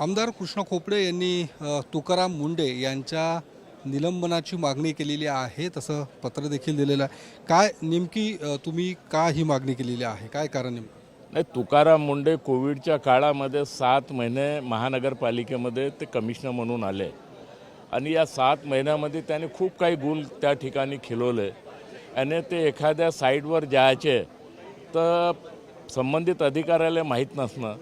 आमदार कृष्णा खोपडे यांनी तुकाराम मुंडे यांच्या निलंबनाची मागणी केलेली आहे, तसं पत्र देखील दिलेलं आहे। काय नेमकी तुम्ही का ही मागणी केलेली आहे, काय कारण नेमकं? नाही, तुकाराम मुंडे कोविडच्या काळामध्ये 7 महिने महानगरपालिकेमध्ये ते कमिशनर म्हणून आले आणि या 7 महिन्यामध्ये त्यांनी खूप काही गुल त्या ठिकाणी खिलवले आणि ते एखाद्या साईडवर जायचे तर संबंधित अधिकाऱ्याला माहीत नसणं,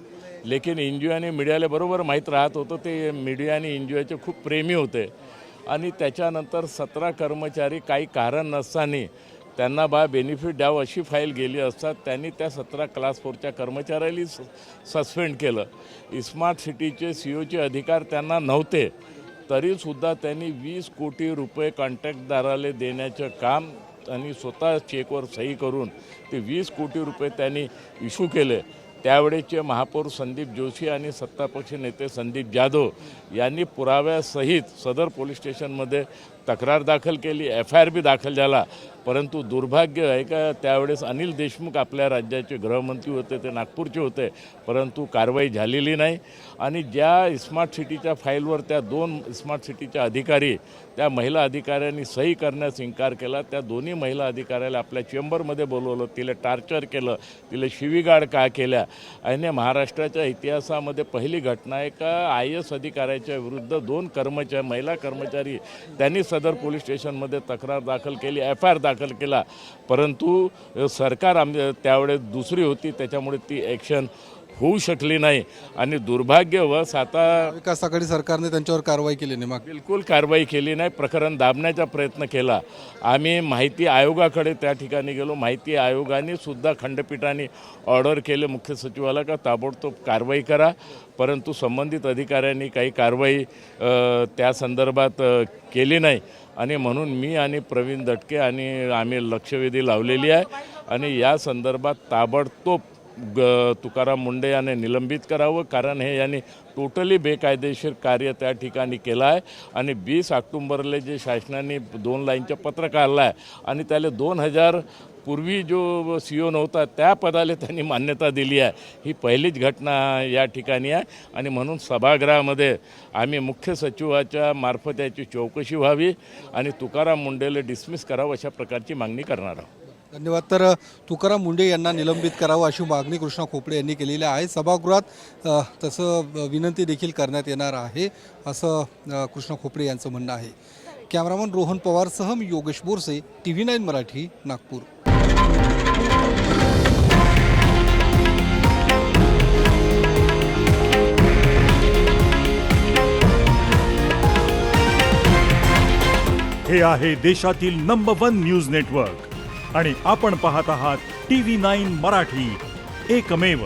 लेकिन एनजीओ आणि मीडियाला बरोबर माहीत राहत होतं। ते मीडिया आणि एनजीओचे खूप प्रेमी होते आणि त्याच्यानंतर 17 कर्मचारी काही कारण नसताना त्यांना बेनिफिट द्यावं अशी फाईल गेली असतात त्यांनी त्या 17 क्लास 4च्या कर्मचाऱ्याला सस्पेंड केलं। स्मार्ट सिटीचे सीओचे अधिकार त्यांना नव्हते, तरीसुद्धा त्यांनी 20 कोटी रुपये कॉन्ट्रॅक्टदाराला देण्याचं काम आणि स्वतः चेकवर सही करून ते 20 कोटी रुपये त्यांनी इश्यू केले। त्यावेळेचे महापौर संदीप जोशी आणि सत्तापक्ष नेते संदीप जाधव यांनी पुराव्यासहित सदर पोलीस स्टेशनमध्ये तक्रार दाखल केली, FIR बी दाखल झाला। परंतु दुर्भाग्य आहे का त्यावेळेस अनिल देशमुख आपल्या राज्याचे गृहमंत्री होते, ते नागपूरचे होते, परंतु कारवाई झालेली नाही। आणि ज्या स्मार्ट सिटीच्या फाईलवर त्या 2 स्मार्ट सिटीच्या अधिकारी त्या महिला अधिकाऱ्यांनी सही करण्यास इन्कार केला, त्या दोन्ही महिला अधिकाऱ्याला आपल्या चेंबरमध्ये बोलवलं, तिला टार्चर केलं, तिला शिवीगाळ का केल्या। आणि महाराष्ट्राच्या इतिहासामध्ये पहिली घटना आहे का IAS अधिकाऱ्याच्या विरुद्ध 2 महिला कर्मचारी त्यांनी सदर पोलीस स्टेशनमध्ये तक्रार दाखल केली, FIR दाखल केला, परंतु सरकार त्यावेळेस दुसरी होती, त्याच्यामुळे ती ॲक्शन होऊ शकली नाही। आणि दुर्भाग्यवश आता विकास आघाडी सरकारने त्यांच्यावर कारवाई केली नाही, बिलकुल कारवाई केली नाही, प्रकरण दाबण्याचा प्रयत्न केला। आम्ही माहिती आयोगाकडे त्या ठिकाणी गेलो, माहिती आयोगाने सुद्धा खंडपीठाने ऑर्डर केले मुख्य सचिवाला का ताबडतोब कारवाई करा, परंतु संबंधित अधिकाऱ्यांनी काही कारवाई त्या संदर्भात केली नाही। आणि म्हणून मी आणि प्रवीण दटके आणि आम्ही लक्षवेधी लावलेली आहे आणि या संदर्भात ताबडतोब तुकाराम मुंडे यांनी निलंबित करावं, कारण हे यांनी टोटली बेकायदेशीर कार्य त्या ठिकाणी केलं आहे। आणि 20 ऑक्टोबरला जे शासनाने 2 लाईनचं पत्र काढलं आहे आणि त्याला 2000 पूर्वी जो CEO नव्हता त्या पदाला त्यांनी मान्यता दिली आहे, ही पहिलीच घटना या ठिकाणी आहे। आणि म्हणून सभागृहामध्ये आम्ही मुख्य सचिवाच्या मार्फत याची चौकशी व्हावी आणि तुकाराम मुंडेला डिसमिस करावं अशा प्रकारची मागणी करणार आहोत। धन्यवाद। तर तुकाराम मुंडे यांना निलंबित करावं अशी मागणी कृष्णा खोपडे यांनी केलेली आहे। सभागृहात तसं विनंती देखील करण्यात येणार आहे असं कृष्णा खोपडे यांचं म्हणणं आहे। कॅमेरामन रोहन पवारसह मी योगेश बोरसे, TV9 मराठी, नागपूर। हे आहे देशातील नंबर 1 न्यूज नेटवर्क आणि आपण पाहत आहात TV9 मराठी, एकमेव।